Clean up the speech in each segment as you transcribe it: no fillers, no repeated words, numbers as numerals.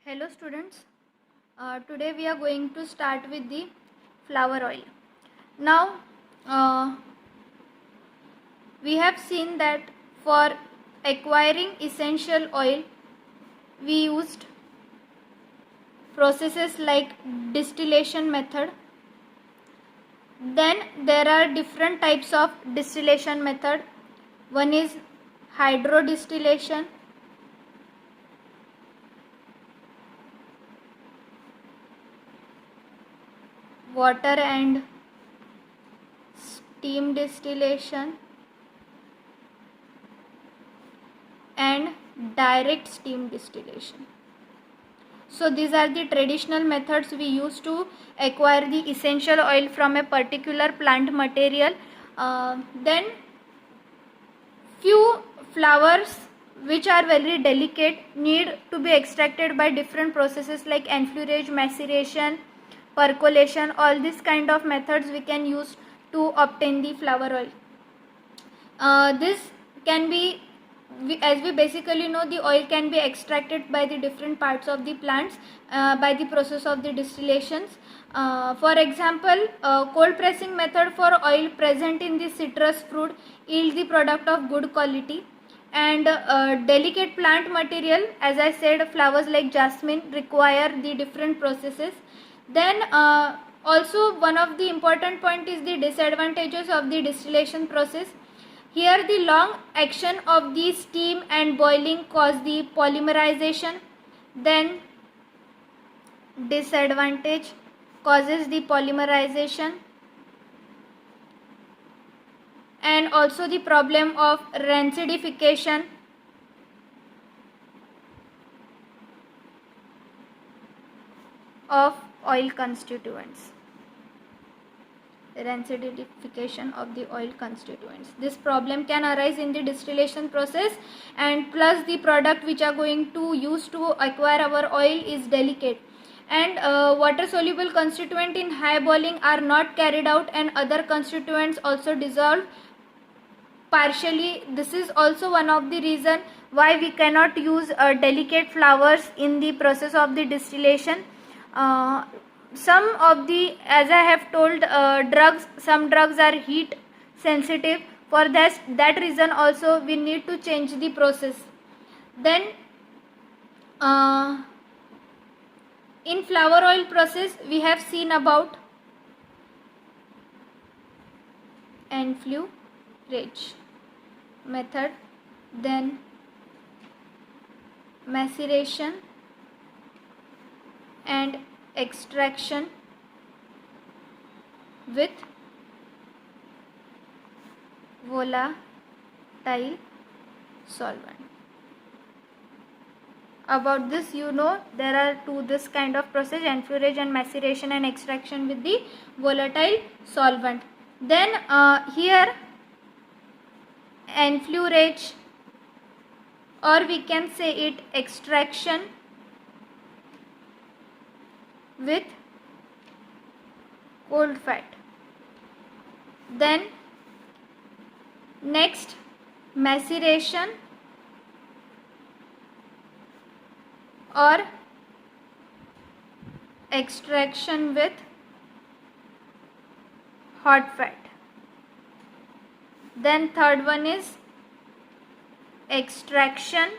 Hello students, today we are going to start with the flower oil. Now we have seen that for acquiring essential oil we used processes like distillation method. Then there are different types of distillation method. One is hydrodistillation, water and steam distillation, and direct steam distillation. So these are the traditional methods we use to acquire the essential oil from a particular plant material. Then few flowers which are very delicate need to be extracted by different processes like enfleurage, maceration, percolation. All these kind of methods we can use to obtain the flower oil. This can be, as we basically know, the oil can be extracted by the different parts of the plants by the process of the distillations. For example, cold pressing method for oil present in the citrus fruit yield the product of good quality. And delicate plant material, as I said, flowers like jasmine require the different processes. Then also one of the important point is the disadvantages of the distillation process. Here the long action of the steam and boiling cause the polymerization. Then disadvantage causes the polymerization, and also the problem of rancidification of oil constituents. Rancidification of the oil constituents. This problem can arise in the distillation process, and plus the product which are going to use to acquire our oil is delicate, and water soluble constituent in high boiling are not carried out, and other constituents also dissolve partially. This is also one of the reason why we cannot use delicate flowers in the process of the distillation. Some of the, as I have told, some drugs are heat sensitive. For that reason also we need to change the process. Then in flower oil process we have seen about enfleurage method, then maceration and extraction with volatile solvent. About this, you know, there are this kind of process: enfleurage and maceration and extraction with the volatile solvent. Then here enfleurage, or we can say it extraction with cold fat. Then next maceration or extraction with hot fat. Then third one is extraction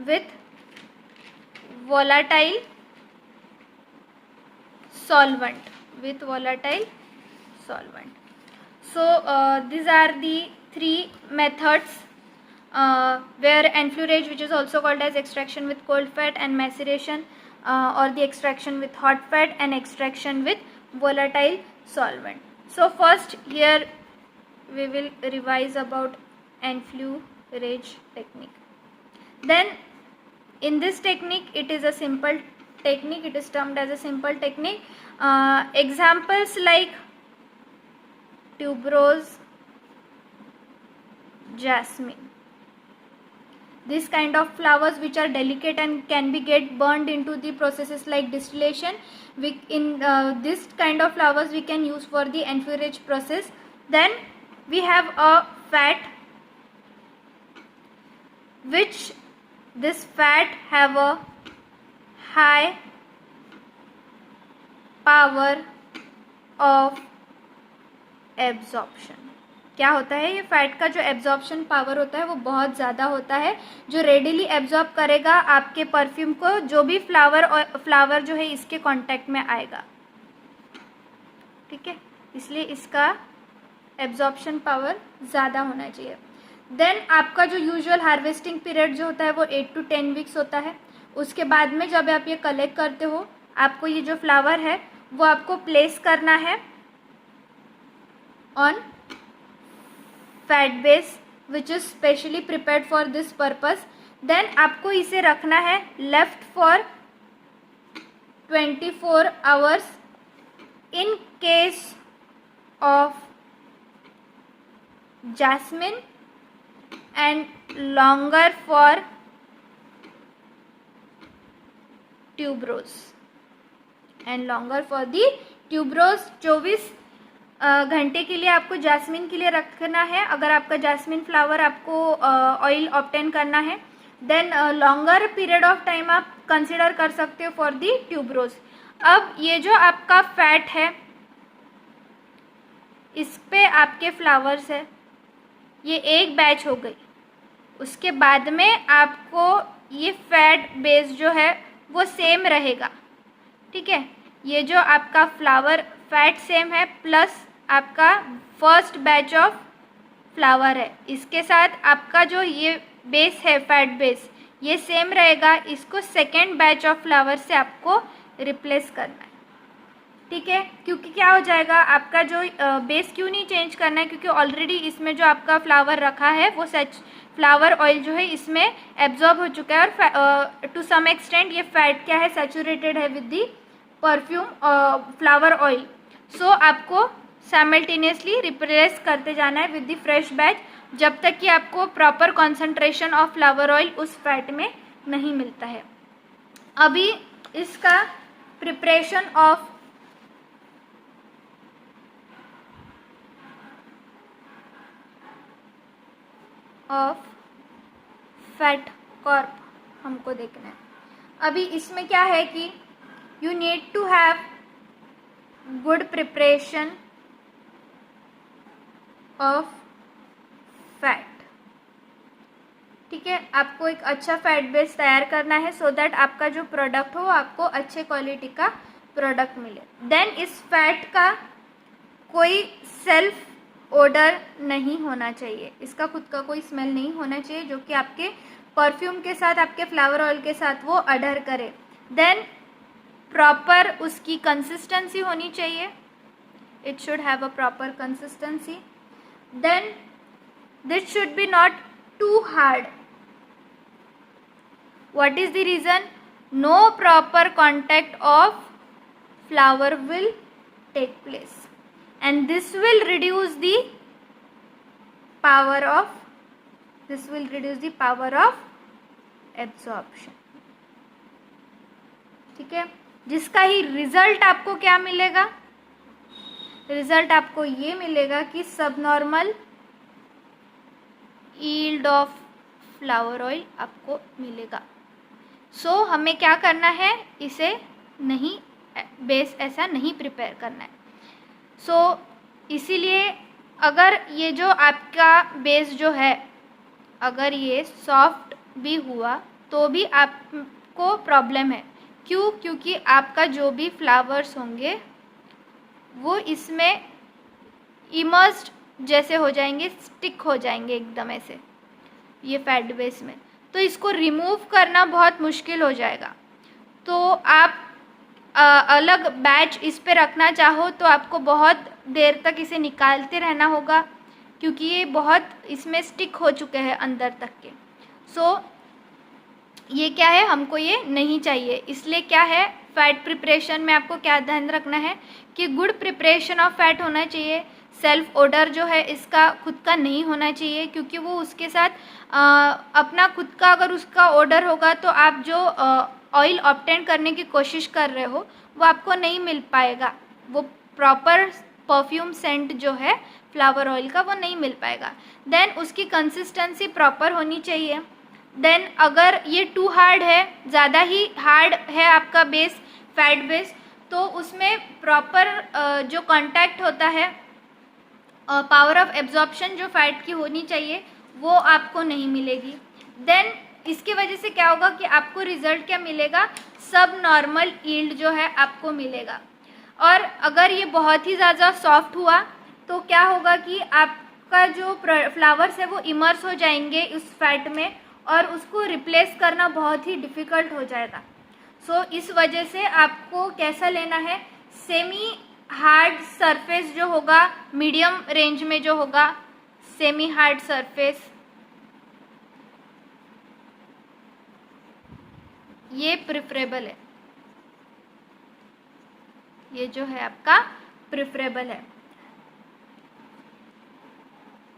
with volatile solvent. So these are the three methods where enfleurage, which is also called as extraction with cold fat, and maceration or the extraction with hot fat, and extraction with volatile solvent. So first here we will revise about enfleurage technique. Then in this technique, it is a simple technique, it is termed as a simple technique. Examples like tuberose, jasmine, this kind of flowers which are delicate and can be get burned into the processes like distillation. In this kind of flowers we can use for the enfleurage process. Then we have a fat which this fat have a high power of absorption. क्या होता है, ये fat का जो absorption power होता है वो बहुत ज़्यादा होता है, जो रेडिली एब्जॉर्ब करेगा आपके परफ्यूम को, जो भी फ्लावर जो है इसके कांटेक्ट में आएगा. ठीक है, इसलिए इसका एब्जॉर्प्शन पावर ज़्यादा होना चाहिए. देन आपका जो यूजुअल हार्वेस्टिंग पीरियड जो होता है वो 8 to 10 वीक्स होता है. उसके बाद में जब आप ये कलेक्ट करते हो, आपको ये जो फ्लावर है वो आपको प्लेस करना है on fat base which is specially prepared for this purpose. Then आपको इसे रखना है left for 24 hours. In case of jasmine and longer for tuberose and longer for the tuberose. 24 घंटे के लिए आपको जैस्मिन के लिए रखना है. अगर आपका जैस्मिन फ्लावर आपको ऑयल ऑब्टेन करना है, then longer period of time आप कंसिडर कर सकते हो फॉर दी ट्यूबरोज. अब ये जो आपका फैट है, इस पे आपके फ्लावर्स है, ये एक बैच हो गई. उसके बाद में आपको ये फैट बेस जो है वो सेम रहेगा. ठीक है, ये जो आपका फ्लावर फैट सेम है प्लस आपका फर्स्ट बैच ऑफ फ्लावर है, इसके साथ आपका जो ये बेस है फैट बेस ये सेम रहेगा. इसको सेकेंड बैच ऑफ फ्लावर से आपको रिप्लेस करना है. ठीक है, क्योंकि क्या हो जाएगा, आपका जो बेस क्यों नहीं चेंज करना है, क्योंकि ऑलरेडी इसमें जो आपका फ्लावर रखा है वो फ्लावर ऑयल जो है इसमें एब्जॉर्ब हो चुका है और टू सम एक्सटेंट ये फैट क्या है, सैचुरेटेड है with the perfume flower oil. So आपको साइमल्टेनियसली रिप्लेस करते जाना है विद दी फ्रेश बैच, जब तक कि आपको proper concentration of flower oil उस फैट में नहीं मिलता है. अभी इसका प्रिपरेशन ऑफ फैट कॉर्प हमको देखना है. अभी इसमें क्या है कि you need to have good preparation of fat. ठीक है, आपको एक अच्छा फैट बेस तैयार करना है सो दैट आपका जो प्रोडक्ट हो आपको अच्छे क्वालिटी का प्रोडक्ट मिले. देन इस फैट का कोई सेल्फ ओडर नहीं होना चाहिए, इसका खुद का कोई स्मेल नहीं होना चाहिए जो कि आपके परफ्यूम के साथ, आपके फ्लावर ऑयल के साथ वो अडर करे. देन प्रॉपर उसकी कंसिस्टेंसी होनी चाहिए, it should have a proper consistency. Then this should be not too hard. What is the reason? No proper contact of flower will take place and this will reduce the power of absorption. ठीक है, जिसका ही result आपको क्या मिलेगा, result आपको ये मिलेगा कि subnormal yield of flower oil आपको मिलेगा. सो हमें क्या करना है, इसे नहीं बेस ऐसा नहीं प्रिपेयर करना है. सो इसीलिए अगर ये जो आपका बेस जो है अगर ये सॉफ्ट भी हुआ तो भी आपको प्रॉब्लम है. क्यों? क्योंकि आपका जो भी फ्लावर्स होंगे वो इसमें इमर्स्ड जैसे हो जाएंगे, स्टिक हो जाएंगे एकदम ऐसे ये फैट बेस में. तो इसको रिमूव करना बहुत मुश्किल हो जाएगा. तो आप अलग बैच इस पे रखना चाहो तो आपको बहुत देर तक इसे निकालते रहना होगा, क्योंकि ये बहुत इसमें स्टिक हो चुके हैं अंदर तक के. सो ये क्या है, हमको ये नहीं चाहिए. इसलिए क्या है, फैट प्रिपरेशन में आपको क्या ध्यान रखना है कि गुड प्रिपरेशन ऑफ फैट होना चाहिए. सेल्फ ऑर्डर जो है इसका खुद का नहीं होना चाहिए, क्योंकि वो उसके साथ अपना खुद का अगर उसका ऑर्डर होगा तो आप जो ऑयल ऑब्टेन करने की कोशिश कर रहे हो वो आपको नहीं मिल पाएगा. वो प्रॉपर परफ्यूम सेंट जो है फ्लावर ऑयल का वो नहीं मिल पाएगा. देन उसकी कंसिस्टेंसी प्रॉपर होनी चाहिए. देन अगर ये टू हार्ड है, ज़्यादा ही हार्ड है आपका बेस, फैट बेस, तो उसमें प्रॉपर जो कांटेक्ट होता है, पावर ऑफ एब्जॉर्प्शन जो फैट की होनी चाहिए वो आपको नहीं मिलेगी। देन इसकी वजह से क्या होगा कि आपको रिजल्ट क्या मिलेगा, सब नॉर्मल यील्ड जो है आपको मिलेगा। और अगर ये बहुत ही ज़्यादा सॉफ्ट हुआ तो क्या होगा कि आपका जो फ्लावर्स है वो इमर्स हो जाएंगे उस फैट में, और उसको रिप्लेस करना बहुत ही डिफ़िकल्ट हो जाएगा। सो इस वजह से आपको कैसा लेना है, सेमी हार्ड सरफेस जो होगा, मीडियम रेंज में जो होगा सेमी हार्ड सरफेस, ये प्रिफरेबल है, ये जो है आपका प्रिफरेबल है।